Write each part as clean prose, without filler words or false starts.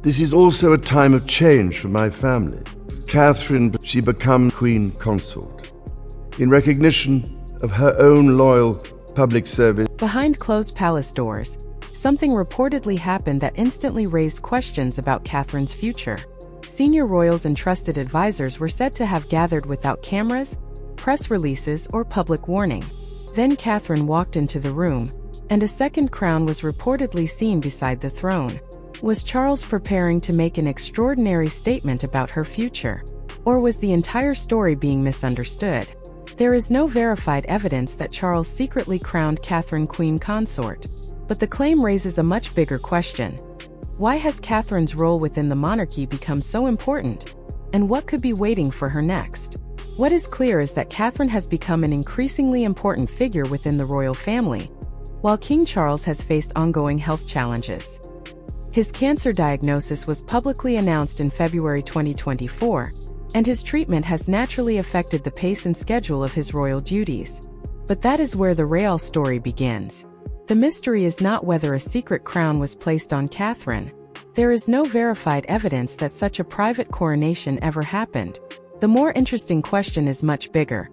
This is also a time of change for my family. Catherine, she became Queen Consort in recognition of her own loyal public service. Behind closed palace doors, something reportedly happened that instantly raised questions about Catherine's future. Senior royals and trusted advisors were said to have gathered without cameras, press releases, or public warning. Then Catherine walked into the room, and a second crown was reportedly seen beside the throne. Was Charles preparing to make an extraordinary statement about her future? Or was the entire story being misunderstood? There is no verified evidence that Charles secretly crowned Catherine Queen Consort, but the claim raises a much bigger question. Why has Catherine's role within the monarchy become so important? And what could be waiting for her next? What is clear is that Catherine has become an increasingly important figure within the royal family, while King Charles has faced ongoing health challenges. His cancer diagnosis was publicly announced in February 2024, and his treatment has naturally affected the pace and schedule of his royal duties. But that is where the real story begins. The mystery is not whether a secret crown was placed on Catherine. There is no verified evidence that such a private coronation ever happened. The more interesting question is much bigger.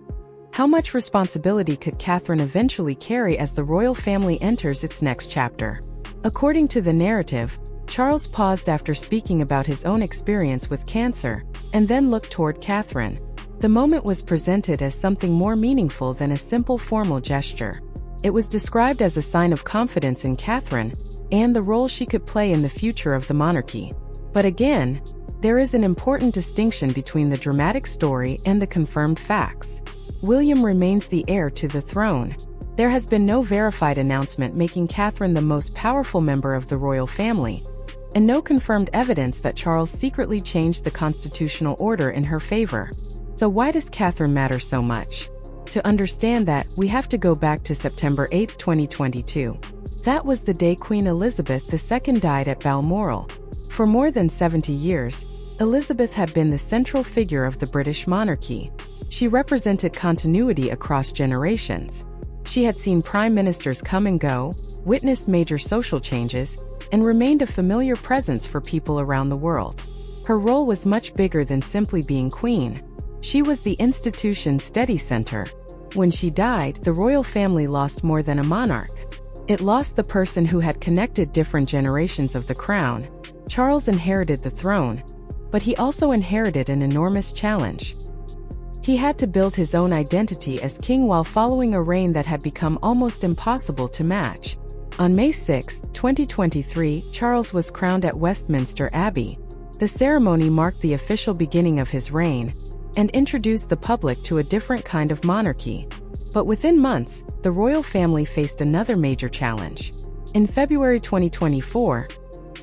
How much responsibility could Catherine eventually carry as the royal family enters its next chapter? According to the narrative, Charles paused after speaking about his own experience with cancer, and then looked toward Catherine. The moment was presented as something more meaningful than a simple formal gesture. It was described as a sign of confidence in Catherine and the role she could play in the future of the monarchy. But again, there is an important distinction between the dramatic story and the confirmed facts. William remains the heir to the throne. There has been no verified announcement making Catherine the most powerful member of the royal family, and no confirmed evidence that Charles secretly changed the constitutional order in her favor. So why does Catherine matter so much? To understand that, we have to go back to September 8, 2022. That was the day Queen Elizabeth II died at Balmoral. For more than 70 years, Elizabeth had been the central figure of the British monarchy. She represented continuity across generations. She had seen prime ministers come and go, witnessed major social changes, and remained a familiar presence for people around the world. Her role was much bigger than simply being queen. She was the institution's steady center. When she died, the royal family lost more than a monarch. It lost the person who had connected different generations of the crown. Charles inherited the throne, but he also inherited an enormous challenge. He had to build his own identity as king while following a reign that had become almost impossible to match. On May 6, 2023, Charles was crowned at Westminster Abbey. The ceremony marked the official beginning of his reign and introduced the public to a different kind of monarchy. But within months, the royal family faced another major challenge. In February 2024,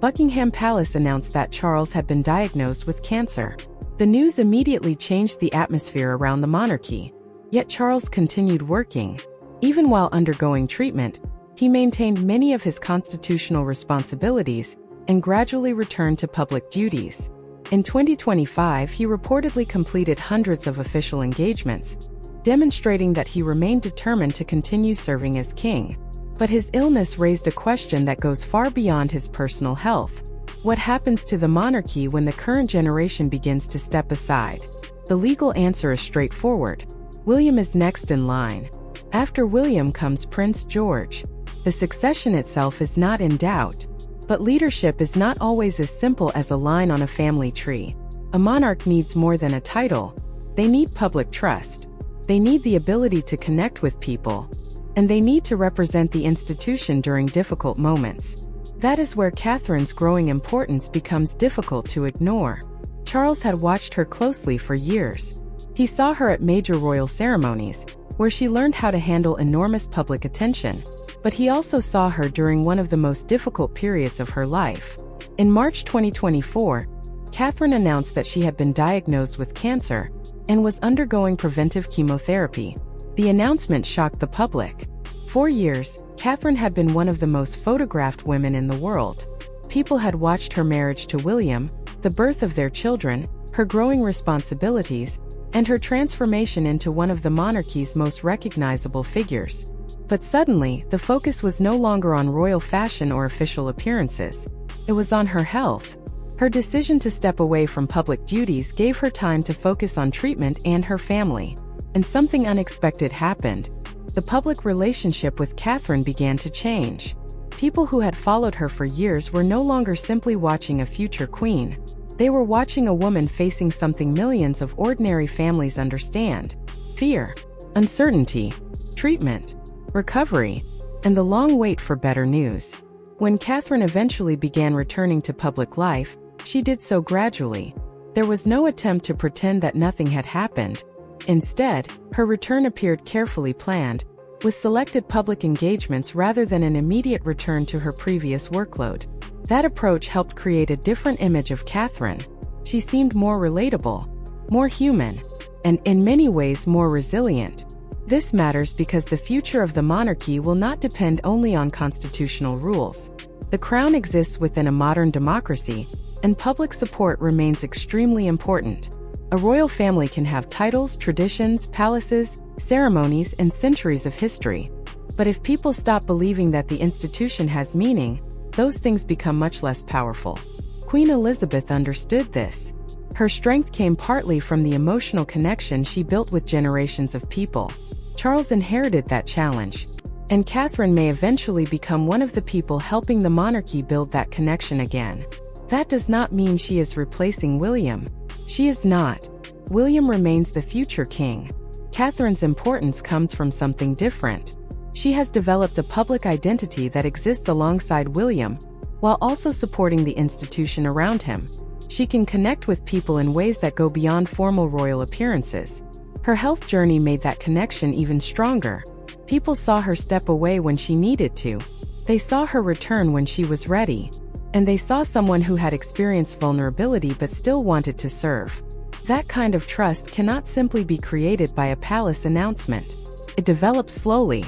Buckingham Palace announced that Charles had been diagnosed with cancer. The news immediately changed the atmosphere around the monarchy. Yet Charles continued working. Even while undergoing treatment, he maintained many of his constitutional responsibilities and gradually returned to public duties. In 2025, he reportedly completed hundreds of official engagements, demonstrating that he remained determined to continue serving as king. But his illness raised a question that goes far beyond his personal health. What happens to the monarchy when the current generation begins to step aside? The legal answer is straightforward. William is next in line. After William comes Prince George. The succession itself is not in doubt, but leadership is not always as simple as a line on a family tree. A monarch needs more than a title. They need public trust. They need the ability to connect with people, and they need to represent the institution during difficult moments. That is where Catherine's growing importance becomes difficult to ignore. Charles had watched her closely for years. He saw her at major royal ceremonies, where she learned how to handle enormous public attention. But he also saw her during one of the most difficult periods of her life. In March 2024, Catherine announced that she had been diagnosed with cancer and was undergoing preventive chemotherapy. The announcement shocked the public. For years, Catherine had been one of the most photographed women in the world. People had watched her marriage to William, the birth of their children, her growing responsibilities, and her transformation into one of the monarchy's most recognizable figures. But suddenly, the focus was no longer on royal fashion or official appearances. It was on her health. Her decision to step away from public duties gave her time to focus on treatment and her family. And something unexpected happened. The public relationship with Catherine began to change. People who had followed her for years were no longer simply watching a future queen. They were watching a woman facing something millions of ordinary families understand: fear, uncertainty, treatment, recovery, and the long wait for better news. When Catherine eventually began returning to public life, she did so gradually. There was no attempt to pretend that nothing had happened. Instead, her return appeared carefully planned, with selected public engagements rather than an immediate return to her previous workload. That approach helped create a different image of Catherine. She seemed more relatable, more human, and in many ways more resilient. This matters because the future of the monarchy will not depend only on constitutional rules. The crown exists within a modern democracy, and public support remains extremely important. A royal family can have titles, traditions, palaces, ceremonies, and centuries of history. But if people stop believing that the institution has meaning, those things become much less powerful. Queen Elizabeth understood this. Her strength came partly from the emotional connection she built with generations of people. Charles inherited that challenge, and Catherine may eventually become one of the people helping the monarchy build that connection again. That does not mean she is replacing William. She is not. William remains the future king. Catherine's importance comes from something different. She has developed a public identity that exists alongside William, while also supporting the institution around him. She can connect with people in ways that go beyond formal royal appearances. Her health journey made that connection even stronger. People saw her step away when she needed to. They saw her return when she was ready. And they saw someone who had experienced vulnerability but still wanted to serve. That kind of trust cannot simply be created by a palace announcement. It develops slowly,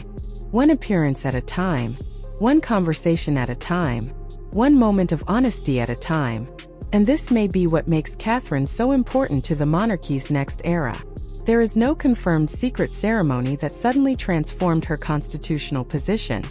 one appearance at a time, one conversation at a time, one moment of honesty at a time. And this may be what makes Catherine so important to the monarchy's next era. There is no confirmed secret ceremony that suddenly transformed her constitutional position.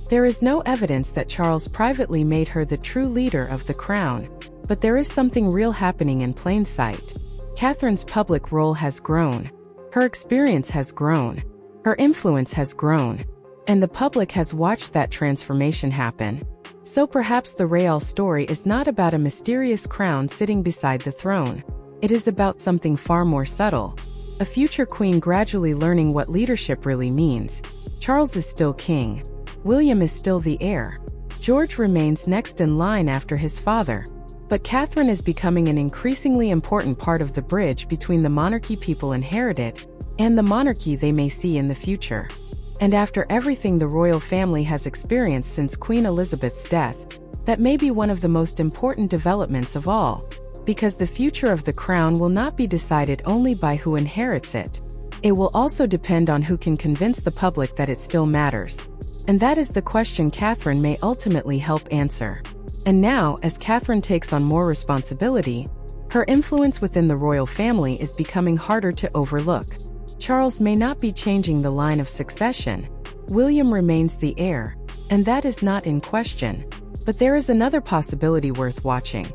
There is no evidence that Charles privately made her the true leader of the crown, but there is something real happening in plain sight. Catherine's public role has grown. Her experience has grown. Her influence has grown. And the public has watched that transformation happen. So perhaps the real story is not about a mysterious crown sitting beside the throne. It is about something far more subtle. A future queen gradually learning what leadership really means. Charles is still king. William is still the heir. George remains next in line after his father. But Catherine is becoming an increasingly important part of the bridge between the monarchy people inherited and the monarchy they may see in the future. And after everything the royal family has experienced since Queen Elizabeth's death, that may be one of the most important developments of all, because the future of the crown will not be decided only by who inherits it. It will also depend on who can convince the public that it still matters. And that is the question Catherine may ultimately help answer. And now, as Catherine takes on more responsibility, her influence within the royal family is becoming harder to overlook. Charles may not be changing the line of succession. William remains the heir, and that is not in question. But there is another possibility worth watching.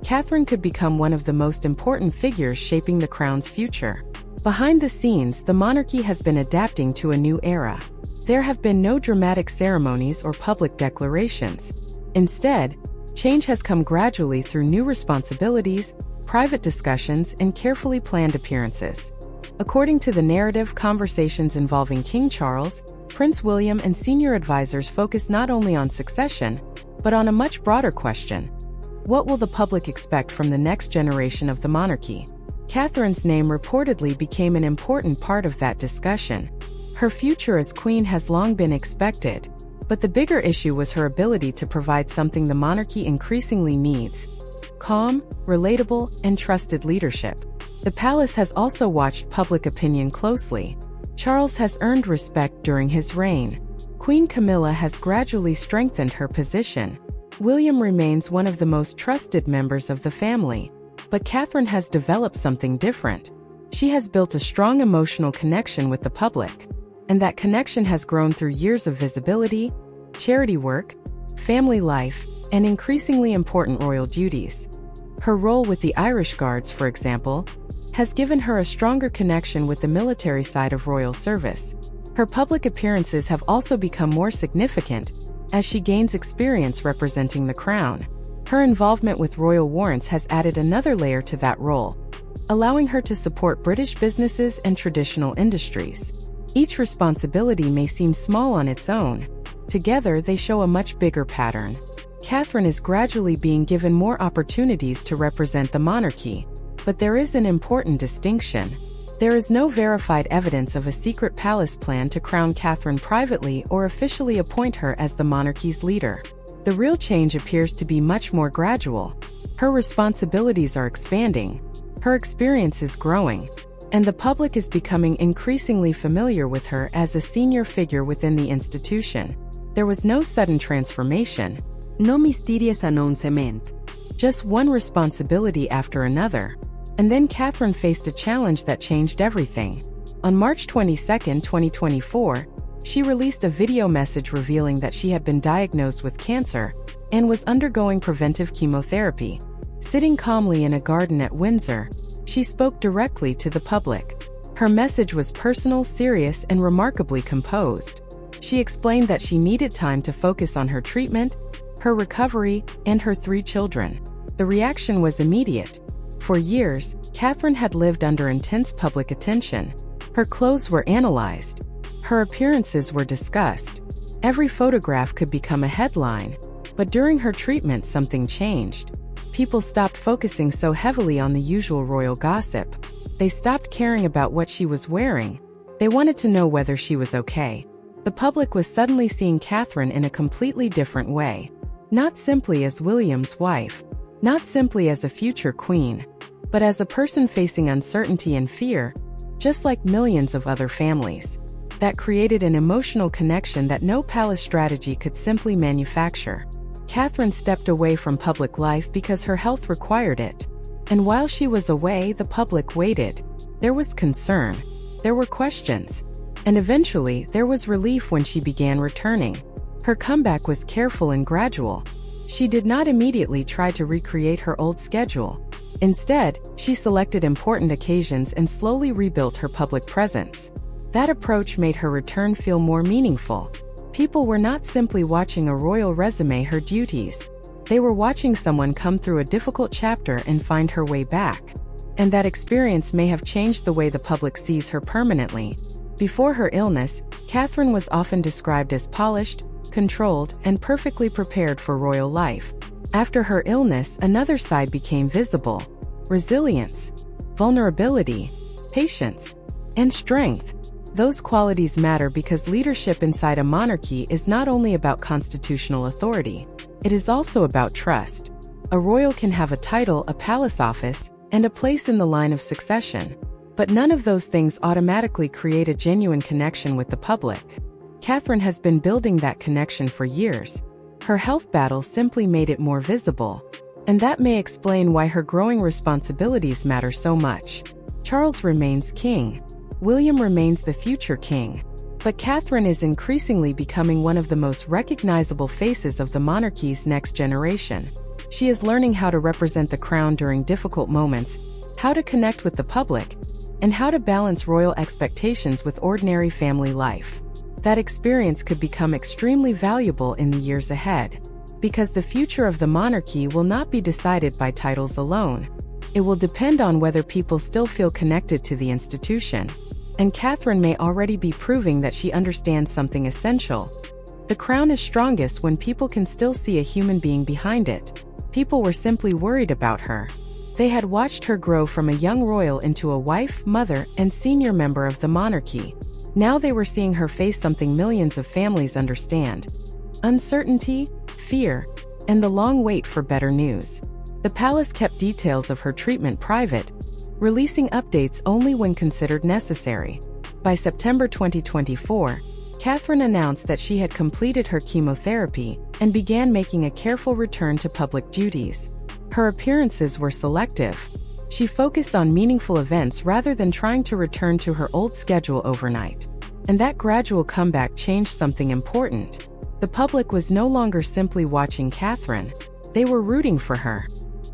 Catherine could become one of the most important figures shaping the crown's future. Behind the scenes, the monarchy has been adapting to a new era. There have been no dramatic ceremonies or public declarations. Instead, change has come gradually through new responsibilities, private discussions, and carefully planned appearances. According to the narrative, conversations involving King Charles, Prince William, and senior advisors focus not only on succession, but on a much broader question. What will the public expect from the next generation of the monarchy? Catherine's name reportedly became an important part of that discussion. Her future as queen has long been expected, but the bigger issue was her ability to provide something the monarchy increasingly needs: calm, relatable, and trusted leadership. The palace has also watched public opinion closely. Charles has earned respect during his reign. Queen Camilla has gradually strengthened her position. William remains one of the most trusted members of the family. But Catherine has developed something different. She has built a strong emotional connection with the public. And that connection has grown through years of visibility, charity work, family life, and increasingly important royal duties. Her role with the Irish Guards, for example, has given her a stronger connection with the military side of royal service. Her public appearances have also become more significant as she gains experience representing the crown. Her involvement with royal warrants has added another layer to that role, allowing her to support British businesses and traditional industries. Each responsibility may seem small on its own. Together, they show a much bigger pattern. Catherine is gradually being given more opportunities to represent the monarchy, but there is an important distinction. There is no verified evidence of a secret palace plan to crown Catherine privately or officially appoint her as the monarchy's leader. The real change appears to be much more gradual. Her responsibilities are expanding, her experience is growing, and the public is becoming increasingly familiar with her as a senior figure within the institution. There was no sudden transformation, no mysterious announcement, just one responsibility after another. And then Catherine faced a challenge that changed everything. On March 22, 2024, she released a video message revealing that she had been diagnosed with cancer and was undergoing preventive chemotherapy. Sitting calmly in a garden at Windsor, she spoke directly to the public. Her message was personal, serious, and remarkably composed. She explained that she needed time to focus on her treatment, her recovery, and her 3 children. The reaction was immediate. For years, Catherine had lived under intense public attention. Her clothes were analyzed. Her appearances were discussed. Every photograph could become a headline. But during her treatment, something changed. People stopped focusing so heavily on the usual royal gossip. They stopped caring about what she was wearing. They wanted to know whether she was okay. The public was suddenly seeing Catherine in a completely different way. Not simply as William's wife, not simply as a future queen, but as a person facing uncertainty and fear, just like millions of other families. That created an emotional connection that no palace strategy could simply manufacture. Catherine stepped away from public life because her health required it. And while she was away, the public waited. There was concern. There were questions. And eventually, there was relief when she began returning. Her comeback was careful and gradual. She did not immediately try to recreate her old schedule. Instead, she selected important occasions and slowly rebuilt her public presence. That approach made her return feel more meaningful. People were not simply watching a royal resume her duties. They were watching someone come through a difficult chapter and find her way back. And that experience may have changed the way the public sees her permanently. Before her illness, Catherine was often described as polished, controlled, and perfectly prepared for royal life. After her illness, another side became visible: resilience, vulnerability, patience, and strength. Those qualities matter because leadership inside a monarchy is not only about constitutional authority, it is also about trust. A royal can have a title, a palace office, and a place in the line of succession, but none of those things automatically create a genuine connection with the public. Catherine has been building that connection for years. Her health battle simply made it more visible, and that may explain why her growing responsibilities matter so much. Charles remains king. William remains the future king. But Catherine is increasingly becoming one of the most recognizable faces of the monarchy's next generation. She is learning how to represent the crown during difficult moments, how to connect with the public, and how to balance royal expectations with ordinary family life. That experience could become extremely valuable in the years ahead, because the future of the monarchy will not be decided by titles alone. It will depend on whether people still feel connected to the institution. And Catherine may already be proving that she understands something essential. The crown is strongest when people can still see a human being behind it. People were simply worried about her. They had watched her grow from a young royal into a wife, mother, and senior member of the monarchy. Now they were seeing her face something millions of families understand: uncertainty, fear, and the long wait for better news. The palace kept details of her treatment private, releasing updates only when considered necessary. By September 2024, Catherine announced that she had completed her chemotherapy and began making a careful return to public duties. Her appearances were selective. She focused on meaningful events rather than trying to return to her old schedule overnight. And that gradual comeback changed something important. The public was no longer simply watching Catherine. They were rooting for her.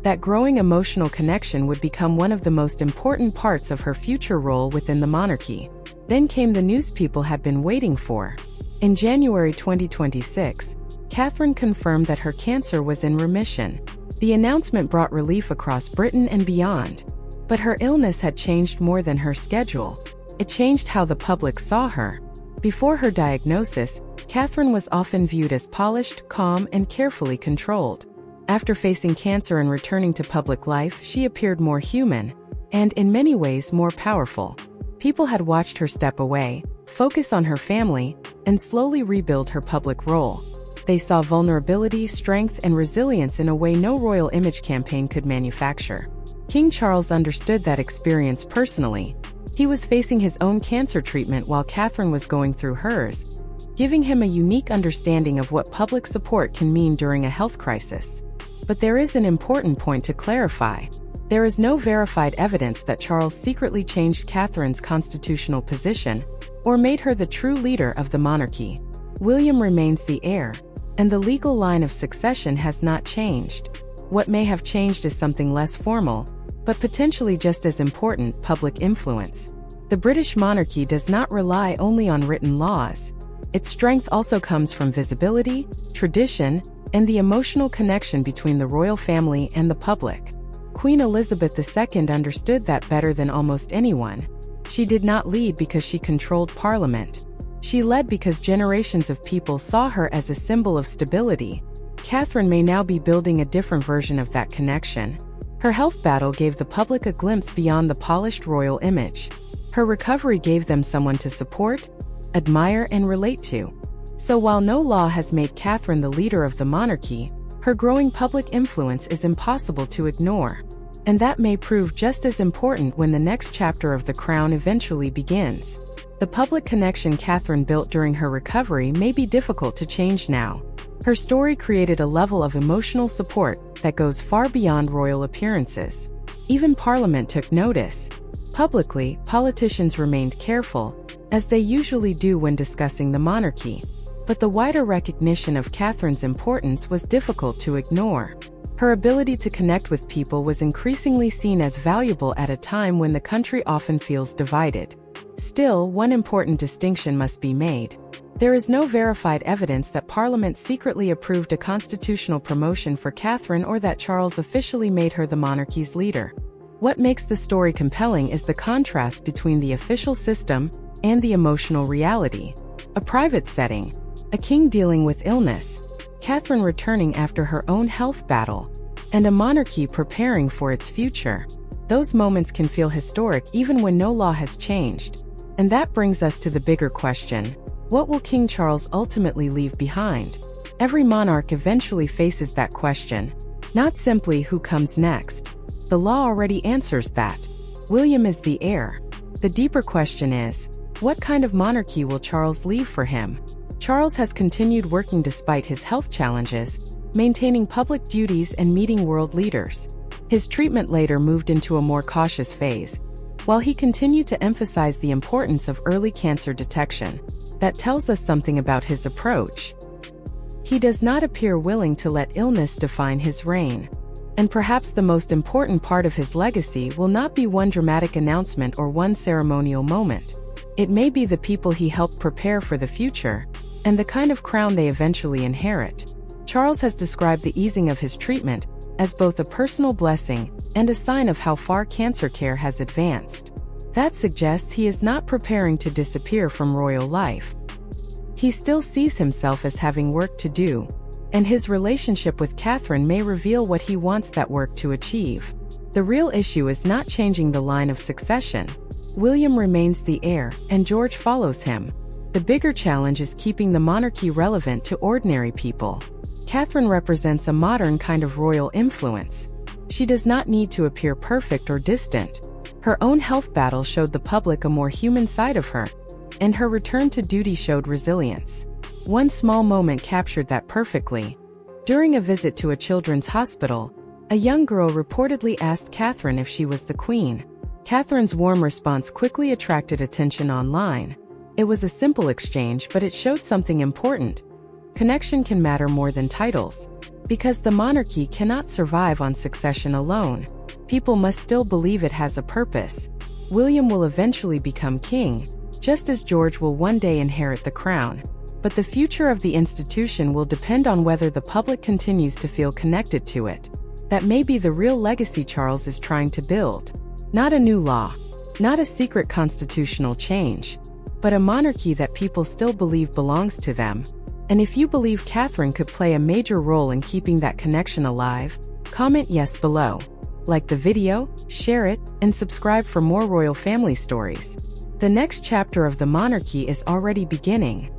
That growing emotional connection would become one of the most important parts of her future role within the monarchy. Then came the news people had been waiting for. In January 2026, Catherine confirmed that her cancer was in remission. The announcement brought relief across Britain and beyond. But her illness had changed more than her schedule. It changed how the public saw her. Before her diagnosis, Catherine was often viewed as polished, calm, and carefully controlled. After facing cancer and returning to public life, she appeared more human, and in many ways more powerful. People had watched her step away, focus on her family, and slowly rebuild her public role. They saw vulnerability, strength, and resilience in a way no royal image campaign could manufacture. King Charles understood that experience personally. He was facing his own cancer treatment while Catherine was going through hers, giving him a unique understanding of what public support can mean during a health crisis. But there is an important point to clarify. There is no verified evidence that Charles secretly changed Catherine's constitutional position or made her the true leader of the monarchy. William remains the heir, and the legal line of succession has not changed. What may have changed is something less formal, but potentially just as important: public influence. The British monarchy does not rely only on written laws. Its strength also comes from visibility, tradition, and the emotional connection between the royal family and the public. Queen Elizabeth II understood that better than almost anyone. She did not lead because she controlled Parliament. She led because generations of people saw her as a symbol of stability. Catherine may now be building a different version of that connection. Her health battle gave the public a glimpse beyond the polished royal image. Her recovery gave them someone to support, admire, and relate to. So while no law has made Catherine the leader of the monarchy, her growing public influence is impossible to ignore. And that may prove just as important when the next chapter of the crown eventually begins. The public connection Catherine built during her recovery may be difficult to change now. Her story created a level of emotional support that goes far beyond royal appearances. Even Parliament took notice. Publicly, politicians remained careful, as they usually do when discussing the monarchy. But the wider recognition of Catherine's importance was difficult to ignore. Her ability to connect with people was increasingly seen as valuable at a time when the country often feels divided. Still, one important distinction must be made. There is no verified evidence that Parliament secretly approved a constitutional promotion for Catherine or that Charles officially made her the monarchy's leader. What makes the story compelling is the contrast between the official system and the emotional reality. A private setting, a king dealing with illness, Catherine returning after her own health battle, and a monarchy preparing for its future. Those moments can feel historic even when no law has changed. And that brings us to the bigger question: what will King Charles ultimately leave behind? Every monarch eventually faces that question. Not simply who comes next. The law already answers that. William is the heir. The deeper question is, what kind of monarchy will Charles leave for him? Charles has continued working despite his health challenges, maintaining public duties and meeting world leaders. His treatment later moved into a more cautious phase, while he continued to emphasize the importance of early cancer detection. That tells us something about his approach. He does not appear willing to let illness define his reign. And perhaps the most important part of his legacy will not be one dramatic announcement or one ceremonial moment. It may be the people he helped prepare for the future, and the kind of crown they eventually inherit. Charles has described the easing of his treatment as both a personal blessing and a sign of how far cancer care has advanced. That suggests he is not preparing to disappear from royal life. He still sees himself as having work to do, and his relationship with Catherine may reveal what he wants that work to achieve. The real issue is not changing the line of succession. William remains the heir, and George follows him. The bigger challenge is keeping the monarchy relevant to ordinary people. Catherine represents a modern kind of royal influence. She does not need to appear perfect or distant. Her own health battle showed the public a more human side of her, and her return to duty showed resilience. One small moment captured that perfectly. During a visit to a children's hospital, a young girl reportedly asked Catherine if she was the queen. Catherine's warm response quickly attracted attention online. It was a simple exchange, but it showed something important. Connection can matter more than titles. Because the monarchy cannot survive on succession alone, people must still believe it has a purpose. William will eventually become king, just as George will one day inherit the crown. But the future of the institution will depend on whether the public continues to feel connected to it. That may be the real legacy Charles is trying to build. Not a new law, not a secret constitutional change, but a monarchy that people still believe belongs to them. And if you believe Catherine could play a major role in keeping that connection alive, comment yes below. Like the video, share it, and subscribe for more royal family stories. The next chapter of the monarchy is already beginning.